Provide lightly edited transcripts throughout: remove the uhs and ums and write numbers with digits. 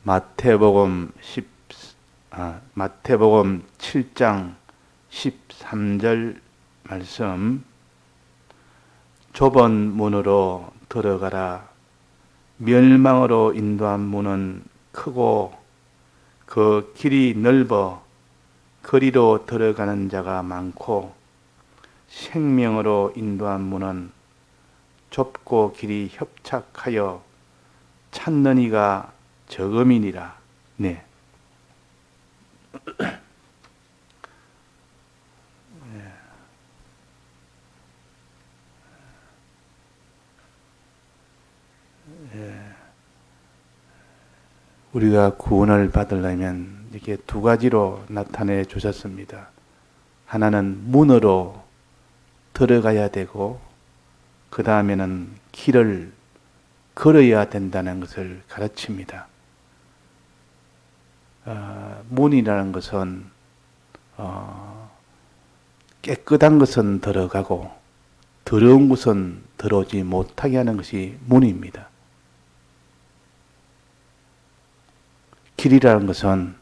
마태복음 7장 13절 말씀. 좁은 문으로 들어가라. 멸망으로 인도한 문은 크고 그 길이 넓어 거리로 들어가는 자가 많고, 생명으로 인도한 문은 좁고 길이 협착하여 찾는 이가 적음이니라. 네. 우리가 구원을 받으려면 이렇게 두 가지로 나타내 주셨습니다. 하나는 문으로 들어가야 되고, 그 다음에는 길을 걸어야 된다는 것을 가르칩니다. 문이라는 것은 깨끗한 것은 들어가고 더러운 것은 들어오지 못하게 하는 것이 문입니다. 길이라는 것은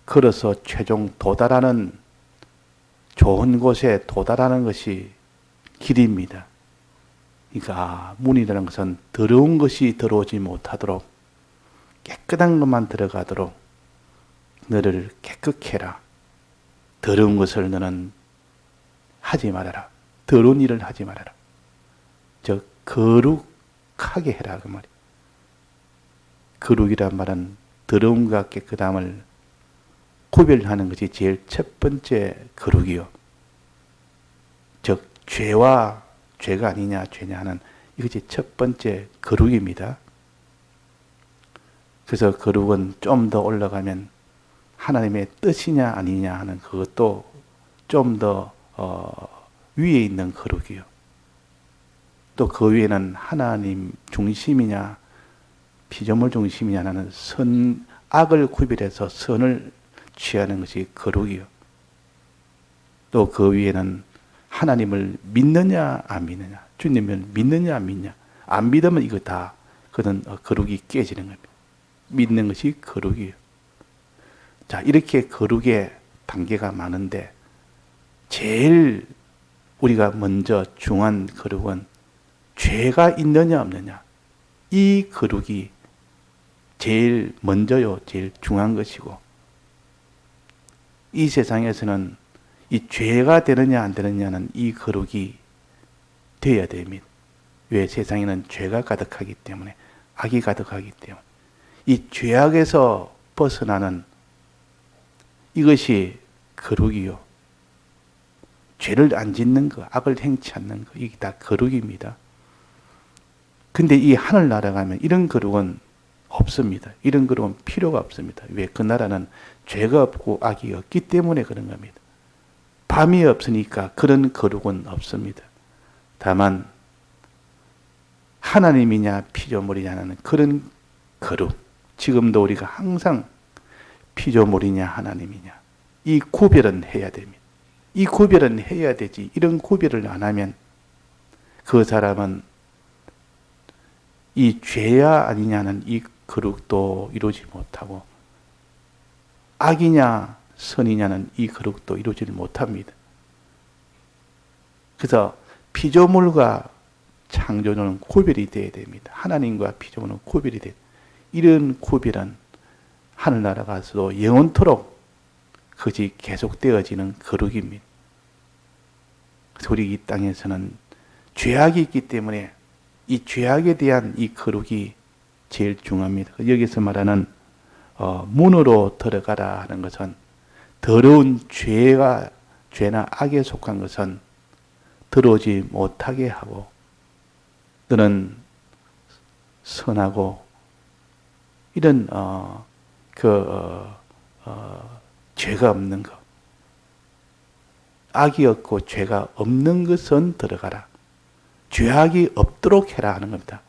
걸어서 최종 도달하는, 좋은 곳에 도달하는 것이 길입니다. 그러니까 문이라는 것은 더러운 것이 들어오지 못하도록, 깨끗한 것만 들어가도록 너를 깨끗게 해라. 더러운 것을 너는 하지 말아라. 더러운 일을 하지 말아라. 즉 거룩하게 해라, 그 말이에요. 거룩이란 말은 더러움과 깨끗함을 구별하는 것이 제일 첫 번째 거룩이요. 즉 죄와 죄가 아니냐 죄냐 하는 이것이 첫 번째 거룩입니다. 그래서 거룩은 좀 더 올라가면 하나님의 뜻이냐 아니냐 하는 그것도 좀 더 위에 있는 거룩이요. 또 그 위에는 하나님 중심이냐 피조물 중심이냐 하는 악을 구별해서 선을 취하는 것이 거룩이요. 또 그 위에는 하나님을 믿느냐 안 믿느냐, 주님을 믿느냐 안 믿냐, 안 믿으면 이거 다 그는 거룩이 깨지는 겁니다. 믿는 것이 거룩이에요. 자, 이렇게 거룩의 단계가 많은데 제일 우리가 먼저 중요한 거룩은 죄가 있느냐 없느냐, 이 거룩이 제일 먼저요, 제일 중요한 것이고, 이 세상에서는 이 죄가 되느냐 안 되느냐는 이 거룩이 되어야 됩니다. 왜? 세상에는 죄가 가득하기 때문에, 악이 가득하기 때문에. 이 죄악에서 벗어나는 이것이 거룩이요. 죄를 안 짓는 것, 악을 행치 않는 것, 이게 다 거룩입니다. 근데 이 하늘나라 가면 이런 거룩은 없습니다. 이런 거룩은 필요가 없습니다. 왜? 그 나라는 죄가 없고 악이 없기 때문에 그런 겁니다. 밤이 없으니까 그런 거룩은 없습니다. 다만 하나님이냐 피조물이냐는 그런 거룩, 지금도 우리가 항상 피조물이냐 하나님이냐 이 구별은 해야 됩니다. 이 구별은 해야 되지. 이런 구별을 안 하면 그 사람은 이 죄야 아니냐는 이 거룩도 이루지 못하고, 악이냐 선이냐는 이 거룩도 이루지를 못합니다. 그래서 피조물과 창조는 구별이 되어야 됩니다. 하나님과 피조물은 구별이 돼야 됩니다. 이런 구별은 하늘나라 가서도 영원토록 그것이 계속되어지는 거룩입니다. 그래서 우리 이 땅에서는 죄악이 있기 때문에 이 죄악에 대한 이 거룩이 제일 중요합니다. 여기서 말하는 문으로 들어가라 하는 것은 더러운 죄나 악에 속한 것은 들어오지 못하게 하고, 너는 선하고 이런 죄가 없는 것, 악이 없고 죄가 없는 것은 들어가라. 죄악이 없도록 해라 하는 겁니다.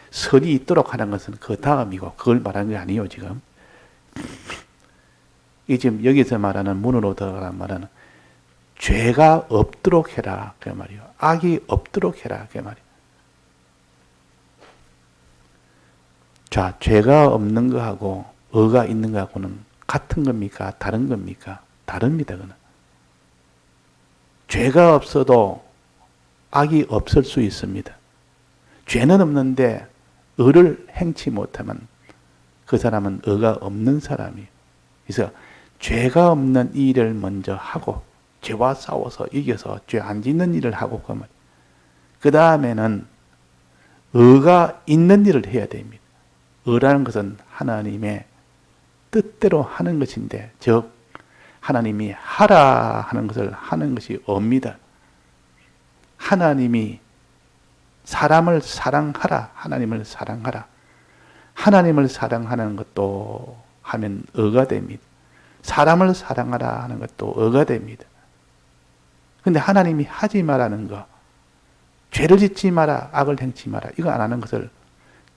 선이 있도록 하는 것은 그 다음이고, 그걸 말하는 게 아니에요, 지금. 이 지금 여기서 말하는 문으로 들어가라는 말은 죄가 없도록 해라, 그 말이에요. 악이 없도록 해라, 그 말이에요. 자, 죄가 없는 거하고 의가 있는 거하고는 같은 겁니까? 다른 겁니까? 다릅니다. 그는. 죄가 없어도 악이 없을 수 있습니다. 죄는 없는데 의를 행치 못하면 그 사람은 의가 없는 사람이에요. 그래서 죄가 없는 일을 먼저 하고 죄와 싸워서 이겨서 죄 안 짓는 일을 하고 그 다음에는 의가 있는 일을 해야 됩니다. 의라는 것은 하나님의 뜻대로 하는 것인데, 즉 하나님이 하라 하는 것을 하는 것이 의입니다. 하나님이 사람을 사랑하라, 하나님을 사랑하라. 하나님을 사랑하는 것도 하면 의가 됩니다. 사람을 사랑하라 하는 것도 의가 됩니다. 근데 하나님이 하지 말라는 거, 죄를 짓지 마라, 악을 행치 마라, 이거 안 하는 것을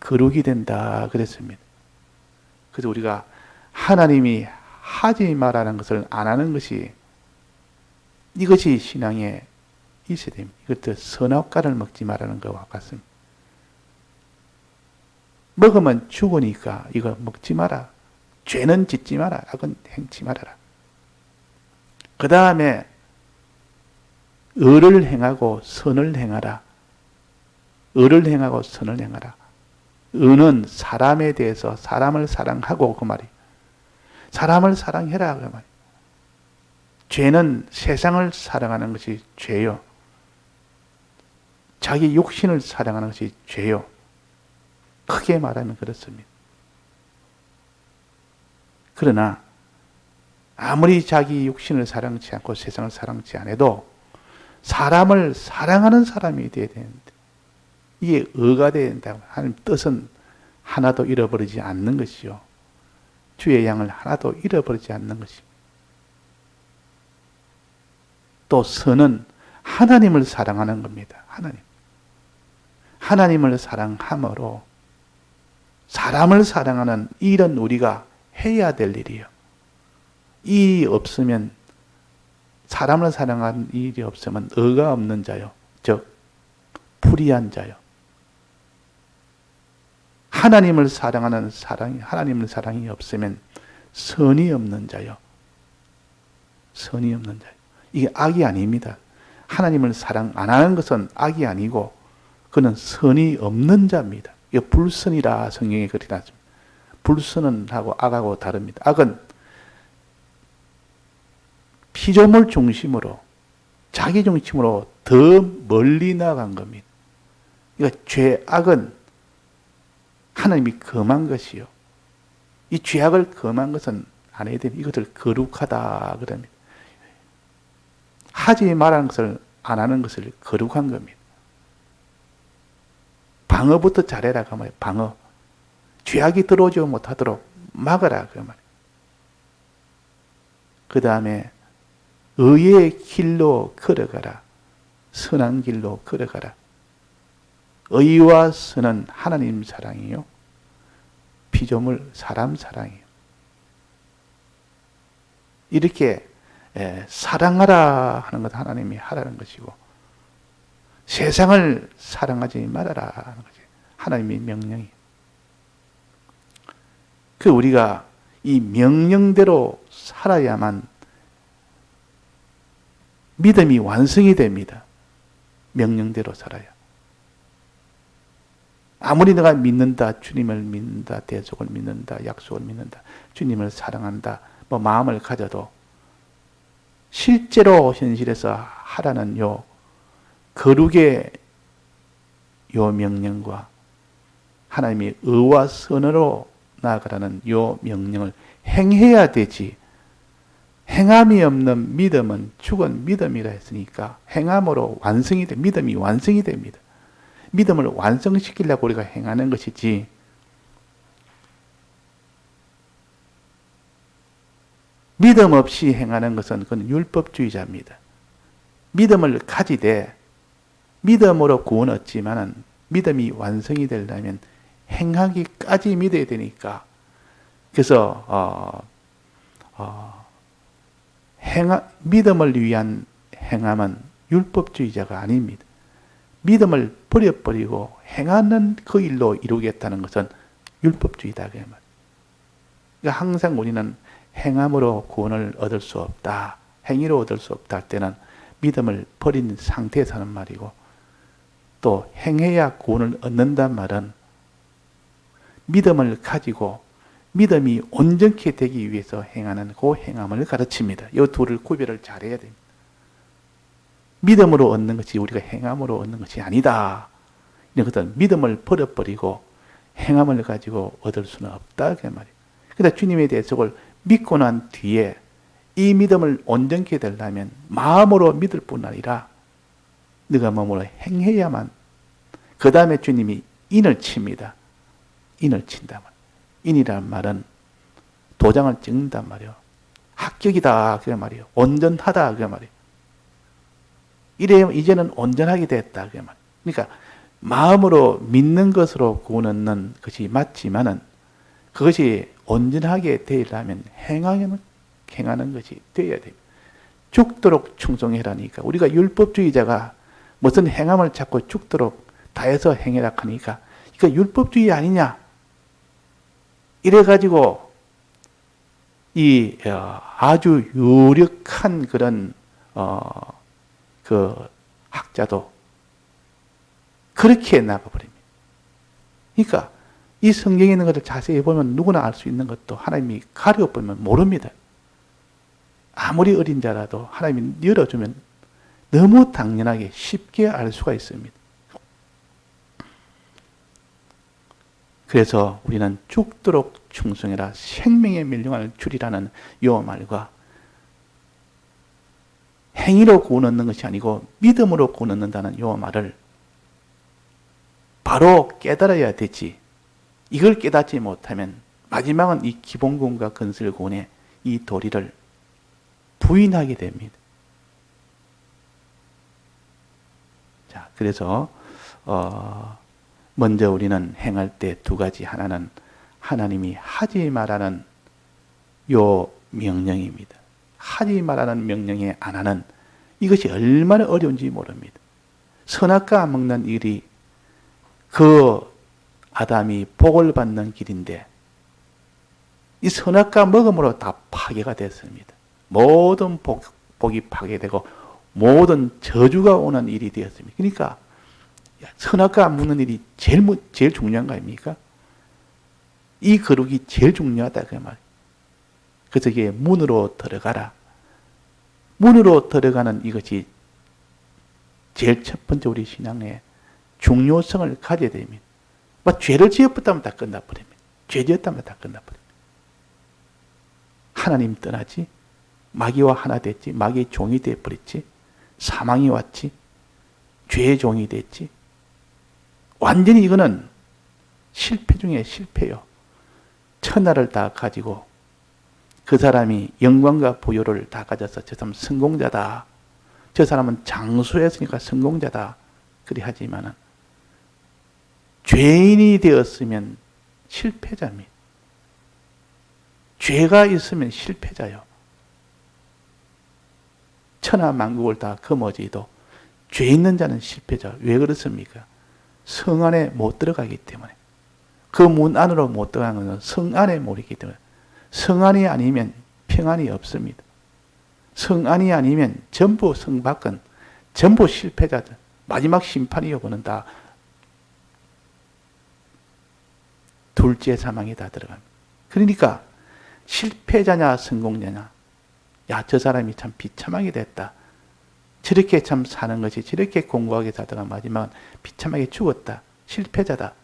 거룩이 된다 그랬습니다. 그래서 우리가 하나님이 하지 말라는 것을 안 하는 것이, 이것이 신앙에 있어야 됩니다. 이것도 선악과를 먹지 말라는 것과 같습니다. 먹으면 죽으니까 이거 먹지 마라. 죄는 짓지 마라. 악은 행치 말아라. 그 다음에 의를 행하고 선을 행하라. 의를 행하고 선을 행하라. 의는 사람에 대해서 사람을 사랑하고 그 말이에요. 사람을 사랑해라 그 말이에요. 죄는 세상을 사랑하는 것이 죄요. 자기 육신을 사랑하는 것이 죄요. 크게 말하면 그렇습니다. 그러나 아무리 자기 육신을 사랑치 않고 세상을 사랑치 않아도 사람을 사랑하는 사람이 되어야 되는데, 이게 의가 되어야 된다고. 하나님 뜻은 하나도 잃어버리지 않는 것이요, 주의 양을 하나도 잃어버리지 않는 것입니다. 또 선은 하나님을 사랑하는 겁니다. 하나님을 사랑함으로 사람을 사랑하는 일은 우리가 해야 될 일이요. 이 없으면, 사람을 사랑하는 일이 없으면 의가 없는 자요, 즉 불의한 자요. 하나님을 사랑하는 하나님의 사랑이 없으면 선이 없는 자요, 선이 없는 자요. 이게 악이 아닙니다. 하나님을 사랑 안 하는 것은 악이 아니고 그는 선이 없는 자입니다. 이게 불선이라 성경에 그렇게 나왔습니다. 불선은 하고 악하고 다릅니다. 악은 피조물 중심으로, 자기 중심으로 더 멀리 나간 겁니다. 그러니까 죄악은 하나님이 금한 것이요, 이 죄악을 금한 것은 안 해야 됩니다. 이것을 거룩하다 그럽니다. 하지 말라는 것을 안 하는 것을 거룩한 겁니다. 방어부터 잘해라 그 말이에요. 방어. 죄악이 들어오지 못하도록 막아라 그 말이에요. 그 다음에 의의 길로 걸어가라. 선한 길로 걸어가라. 의와 선은 하나님 사랑이요, 피조물 사람 사랑이요. 이렇게 사랑하라 하는 것 하나님이 하라는 것이고, 세상을 사랑하지 말아라 하는 것이 하나님의 명령이에요. 그 우리가 이 명령대로 살아야만 믿음이 완성이 됩니다. 명령대로 살아야. 아무리 내가 믿는다, 주님을 믿는다, 대속을 믿는다, 약속을 믿는다, 주님을 사랑한다, 마음을 가져도 실제로 현실에서 하라는 요 거룩의 요 명령과 하나님의 의와 선으로 나아가라는 요 명령을 행해야 되지, 행함이 없는 믿음은 죽은 믿음이라 했으니까 행함으로 완성이 돼, 믿음이 완성이 됩니다. 믿음을 완성시키려고 우리가 행하는 것이지, 믿음 없이 행하는 것은 그건 율법주의자입니다. 믿음을 가지되 믿음으로 구원 얻지만은 믿음이 완성이 되려면 행하기까지 믿어야 되니까, 그래서 믿음을 위한 행함은 율법주의자가 아닙니다. 믿음을 버려버리고 행하는 그 일로 이루겠다는 것은 율법주의다. 그 말. 그러니까 항상 우리는 행함으로 구원을 얻을 수 없다. 행위로 얻을 수 없다 할 때는 믿음을 버린 상태에서 하는 말이고, 또 행해야 구원을 얻는단 말은 믿음을 가지고 믿음이 온전케 되기 위해서 행하는 그 행함을 가르칩니다. 이 둘을 구별을 잘해야 됩니다. 믿음으로 얻는 것이 우리가 행함으로 얻는 것이 아니다. 이런 것은 믿음을 버려버리고 행함을 가지고 얻을 수는 없다. 그 말이에요. 그러니까 주님에 대해서 그걸 믿고 난 뒤에 이 믿음을 온전케 되려면 마음으로 믿을 뿐 아니라 네가 몸으로 행해야만, 그 다음에 주님이 인을 칩니다. 인을 친다. 인이란 말은 도장을 찍는단 말이에요. 합격이다. 그 말이에요. 온전하다. 그 말이에요. 이래 이제는 온전하게 됐다. 그 말이에요. 그러니까 마음으로 믿는 것으로 구원 얻는 것이 맞지만은 그것이 온전하게 되려면 행하는 것이 되어야 됩니다. 죽도록 충성해라니까. 우리가 율법주의자가 무슨 행함을 찾고 죽도록 다해서 행해라 하니까 이거 율법주의 아니냐? 이래가지고 이 아주 유력한 그런 그 학자도 그렇게 나가버립니다. 그러니까 이 성경에 있는 것을 자세히 보면 누구나 알 수 있는 것도 하나님이 가려보면 모릅니다. 아무리 어린 자라도 하나님이 열어주면 너무 당연하게 쉽게 알 수가 있습니다. 그래서 우리는 죽도록 충성해라, 생명의 멸류관을 주리라는 이 말과 행위로 구원 얻는 것이 아니고 믿음으로 구원 얻는다는 이 말을 바로 깨달아야 되지. 이걸 깨닫지 못하면 마지막은 이 기본구원과 건설구원의 이 도리를 부인하게 됩니다. 자, 그래서 먼저 우리는 행할 때 두 가지. 하나는 하나님이 하지 말라는 요 명령입니다. 하지 말라는 명령에 안 하는 이것이 얼마나 어려운지 모릅니다. 선악과 먹는 일이 그 아담이 복을 받는 길인데 이 선악과 먹음으로 다 파괴가 됐습니다. 모든 복이 파괴되고 모든 저주가 오는 일이 되었습니다. 그러니까 선악과 먹는 일이 제일 중요한 거 아닙니까? 이 거룩이 제일 중요하다 그 말. 그래서 이게 문으로 들어가라. 문으로 들어가는 이것이 제일 첫 번째 우리 신앙의 중요성을 가져야 됩니다. 죄를 지었다면 다 끝나버립니다. 죄 지었다면 다 끝나버립니다. 하나님 떠나지, 마귀와 하나 됐지, 마귀의 종이 되어버렸지, 사망이 왔지, 죄의 종이 됐지. 완전히 이거는 실패 중에 실패요. 천하를 다 가지고 그 사람이 영광과 부요를 다 가져서 저 사람은 성공자다. 저 사람은 장수했으니까 성공자다. 그리 하지만은 죄인이 되었으면 실패자입니다. 죄가 있으면 실패자요. 천하 만국을 다 거머쥐도 죄 있는 자는 실패자. 왜 그렇습니까? 성 안에 못 들어가기 때문에. 그 문 안으로 못 들어가는 것은 성 안에 못 있기 때문에. 성 안이 아니면 평안이 없습니다. 성 안이 아니면 전부 성 밖은 전부 실패자들. 마지막 심판이 오고는 다 둘째 사망이 다 들어갑니다. 그러니까 실패자냐 성공자냐. 야, 저 사람이 참 비참하게 됐다. 저렇게 참 사는 것이 저렇게 공고하게 사다가 마지막은 비참하게 죽었다. 실패자다.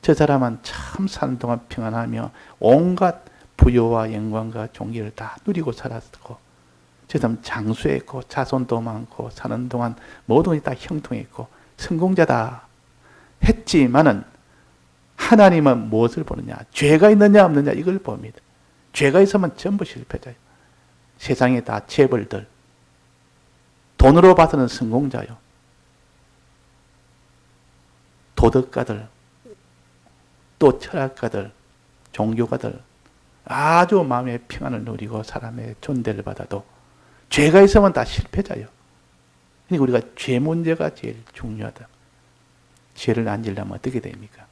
저 사람은 참 사는 동안 평안하며 온갖 부요와 영광과 존귀를 다 누리고 살았고 저 사람 장수했고 자손도 많고 사는 동안 모든 것이 다 형통했고 성공자다 했지만은 하나님은 무엇을 보느냐? 죄가 있느냐 없느냐 이걸 봅니다. 죄가 있으면 전부 실패자예요. 세상에 다 재벌들 돈으로 봐서는 성공자요. 도덕가들 또 철학가들 종교가들 아주 마음의 평안을 누리고 사람의 존대를 받아도 죄가 있으면 다 실패자요. 그러니까 우리가 죄 문제가 제일 중요하다. 죄를 안 지려면 어떻게 됩니까?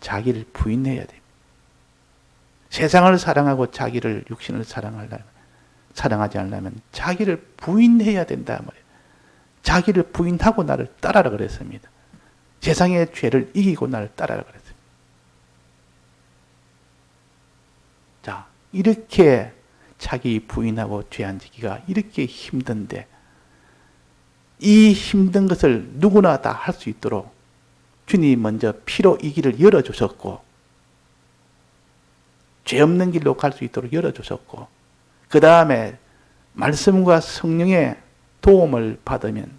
자기를 부인해야 됩니다. 세상을 사랑하고 자기를 육신을 사랑하지 않으려면 자기를 부인해야 된다 말이에요. 자기를 부인하고 나를 따라라 그랬습니다. 세상의 죄를 이기고 나를 따라라 그랬습니다. 자, 이렇게 자기 부인하고 죄 안 지기가 이렇게 힘든데 이 힘든 것을 누구나 다 할 수 있도록 주님이 먼저 피로 이 길을 열어주셨고 죄 없는 길로 갈 수 있도록 열어주셨고 그 다음에 말씀과 성령의 도움을 받으면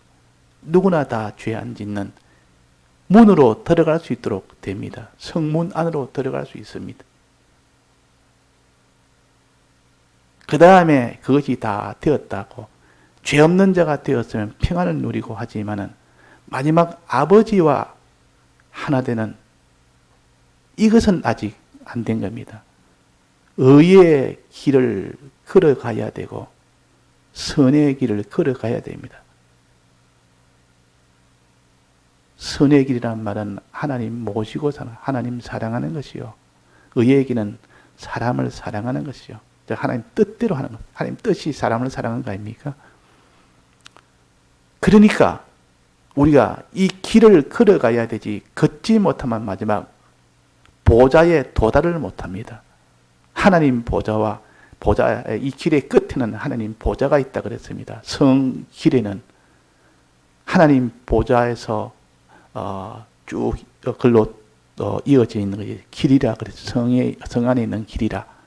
누구나 다 죄 안 짓는 문으로 들어갈 수 있도록 됩니다. 성문 안으로 들어갈 수 있습니다. 그 다음에 그것이 다 되었다고 죄 없는 자가 되었으면 평안을 누리고 하지만은 마지막 아버지와 하나 되는 이것은 아직 안 된 겁니다. 의의 길을 걸어가야 되고 선의 길을 걸어가야 됩니다. 선의 길이란 말은 하나님 모시고 사는 하나님 사랑하는 것이요. 의의 길은 사람을 사랑하는 것이요. 하나님 뜻대로 하는 것. 하나님 뜻이 사람을 사랑하는 거 아닙니까? 그러니까 우리가 이 길을 걸어가야 되지 걷지 못하면 마지막 보좌에 도달을 못합니다. 하나님 보좌와 이 길의 끝에는 하나님 보좌가 있다 그랬습니다. 성 길에는 하나님 보좌에서 쭉 글로 이어져 있는 것이 길이라 그랬어요. 성 안에 있는 길이라.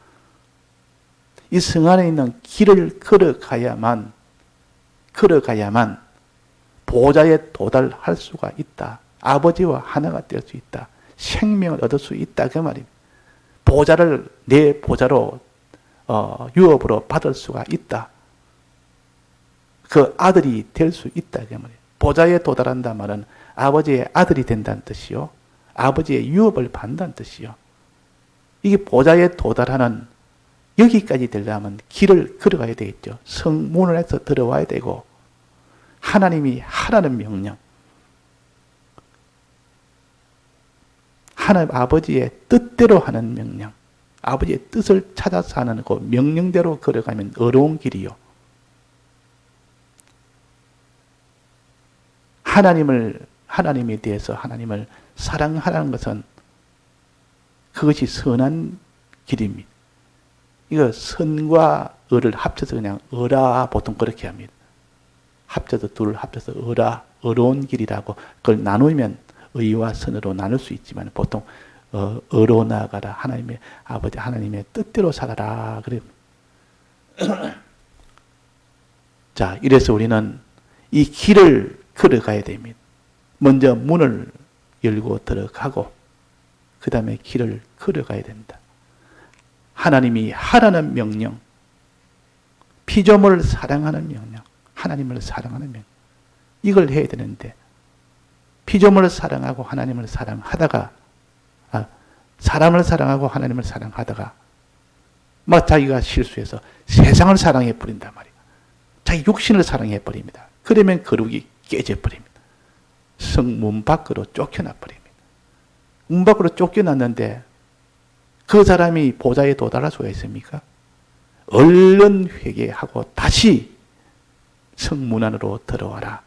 이 성 안에 있는 길을 걸어가야만 보좌에 도달할 수가 있다. 아버지와 하나가 될 수 있다. 생명을 얻을 수 있다 그 말입니다. 보좌를 내 보좌로 유업으로 받을 수가 있다. 그 아들이 될 수 있다 그 말이에요. 보좌에 도달한다 말은 아버지의 아들이 된다는 뜻이요. 아버지의 유업을 받는다는 뜻이요. 이게 보좌에 도달하는 여기까지 되려면 길을 걸어가야 되겠죠. 성문을 해서 들어와야 되고 하나님이 하라는 명령, 하나님 아버지의 뜻대로 하는 명령, 아버지의 뜻을 찾아서 하는 그 명령대로 걸어가면 어려운 길이요. 하나님에 대해서 하나님을 사랑하라는 것은 그것이 선한 길입니다. 이거 선과 의를 합쳐서 그냥 의라 보통 그렇게 합니다. 합쳐서 둘을 합쳐서 의라, 어려운 길이라고 그걸 나누면 의와 선으로 나눌 수 있지만 보통 의로 나아가라. 하나님의 아버지 하나님의 뜻대로 살아라. 그래. 자, 이래서 우리는 이 길을 걸어가야 됩니다. 먼저 문을 열고 들어가고 그 다음에 길을 걸어가야 된다. 하나님이 하라는 명령, 피조물을 사랑하는 명령, 하나님을 사랑하는 명령, 이걸 해야 되는데 피조물을 사랑하고 하나님을 사랑하다가 사람을 사랑하고 하나님을 사랑하다가 막 자기가 실수해서 세상을 사랑해 버린단 말이에요. 자기 육신을 사랑해 버립니다. 그러면 거룩이 깨져 버립니다. 성문 밖으로 쫓겨나 버립니다. 문 밖으로 쫓겨났는데 그 사람이 보좌에 도달할 수가 있습니까? 얼른 회개하고 다시 성문 안으로 들어와라.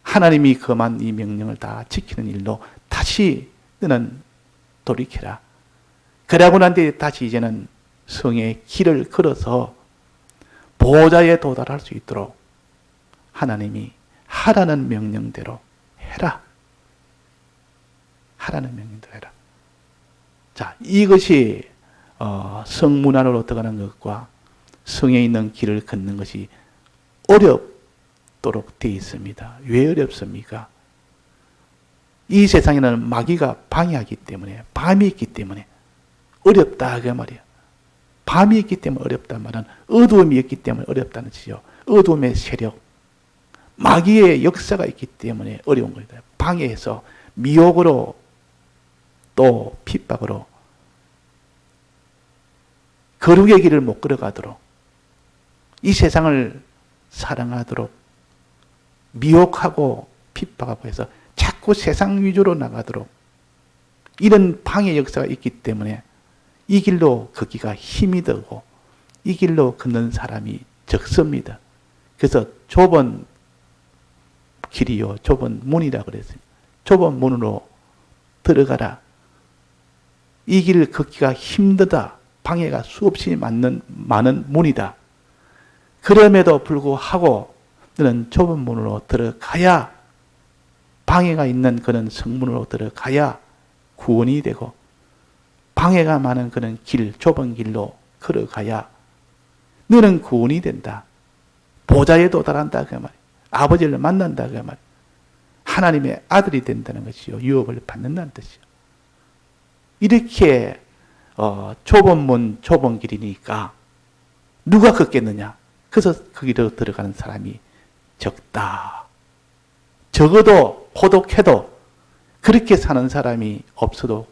하나님이 금한 이 명령을 다 지키는 일로 다시 너는 돌이켜라. 그러고 난 뒤에 다시 이제는 성의 길을 걸어서 보좌에 도달할 수 있도록 하나님이 하라는 명령대로 해라. 하라는 명령대로 해라. 자, 이것이 성문 안으로 들어가는 것과 성에 있는 길을 걷는 것이 어렵도록 되어 있습니다. 왜 어렵습니까? 이 세상에는 마귀가 방해하기 때문에, 밤이 있기 때문에 어렵다 그 말이에요. 밤이 있기 때문에 어렵단 말은 어두움이 있기 때문에 어렵다는 뜻이요. 어두움의 세력, 마귀의 역사가 있기 때문에 어려운 겁니다. 방해해서 미혹으로 또 핍박으로 거룩의 길을 못 걸어가도록 이 세상을 사랑하도록 미혹하고 핍박하고 해서 자꾸 세상 위주로 나가도록 이런 방해 역사가 있기 때문에 이 길로 걷기가 힘이 들고 이 길로 걷는 사람이 적습니다. 그래서 좁은 길이요, 좁은 문이라 그랬습니다. 좁은 문으로 들어가라. 이 길 걷기가 힘들다. 방해가 수없이 많은 문이다. 그럼에도 불구하고 너는 좁은 문으로 들어가야, 방해가 있는 그런 성문으로 들어가야 구원이 되고, 방해가 많은 그런 길, 좁은 길로 걸어가야 너는 구원이 된다. 보좌에 도달한다 그 말이에요. 아버지를 만난다 그 말이에요. 하나님의 아들이 된다는 것이요, 유업을 받는다는 뜻이요. 이렇게 좁은 문, 좁은 길이니까 누가 걷겠느냐? 그래서 거기로 들어가는 사람이 적다. 적어도 고독해도 그렇게 사는 사람이 없어도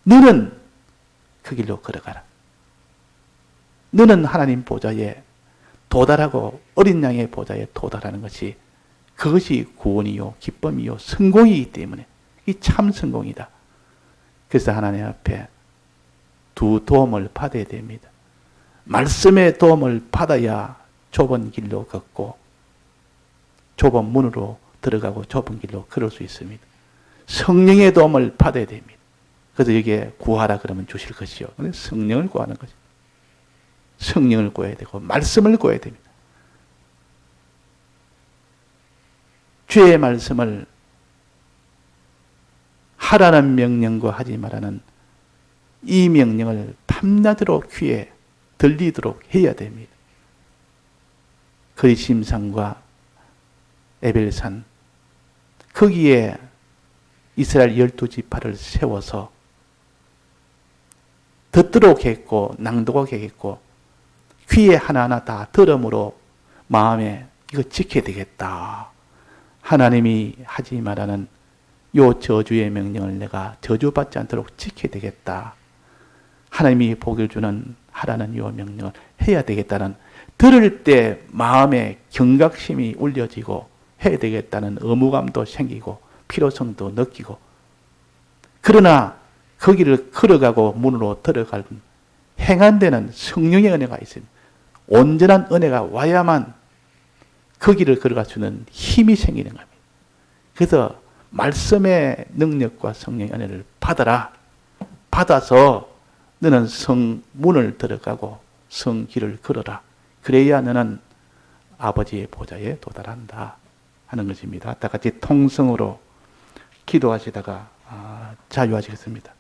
너는 그 길로 걸어가라. 너는 하나님 보좌에 도달하고 어린 양의 보좌에 도달하는 것이, 그것이 구원이요, 기쁨이요, 성공이기 때문에 이 참 성공이다. 그래서 하나님 앞에 두 도움을 받아야 됩니다. 말씀의 도움을 받아야 좁은 길로 걷고 좁은 문으로 들어가고 좁은 길로 걸을 수 있습니다. 성령의 도움을 받아야 됩니다. 그래서 여기에 구하라 그러면 주실 것이요. 성령을 구하는 것이죠. 성령을 구해야 되고 말씀을 구해야 됩니다. 주의 말씀을 하라는 명령과 하지 말라는 이 명령을 밤낮으로 귀에 들리도록 해야 됩니다. 거리심산과 에벨산, 거기에 이스라엘 12지파를 세워서 듣도록 했고 낭독하게 했고 귀에 하나하나 다 들음으로 마음에 이거 지켜야 되겠다. 하나님이 하지 말라는 요 저주의 명령을 내가 저주받지 않도록 지켜야 되겠다. 하나님이 복을 주는 하라는 요 명령을 해야 되겠다는, 들을 때 마음에 경각심이 울려지고 해야 되겠다는 의무감도 생기고 필요성도 느끼고, 그러나 거기를 걸어가고 문으로 들어갈 행한되는 성령의 은혜가 있습니다. 온전한 은혜가 와야만 거기를 걸어갈 수 있는 힘이 생기는 겁니다. 그래서 말씀의 능력과 성령의 은혜를 받아라. 받아서 너는 성문을 들어가고 성길을 걸어라. 그래야 너는 아버지의 보좌에 도달한다 하는 것입니다. 다 같이 통성으로 기도하시다가 자유하시겠습니다.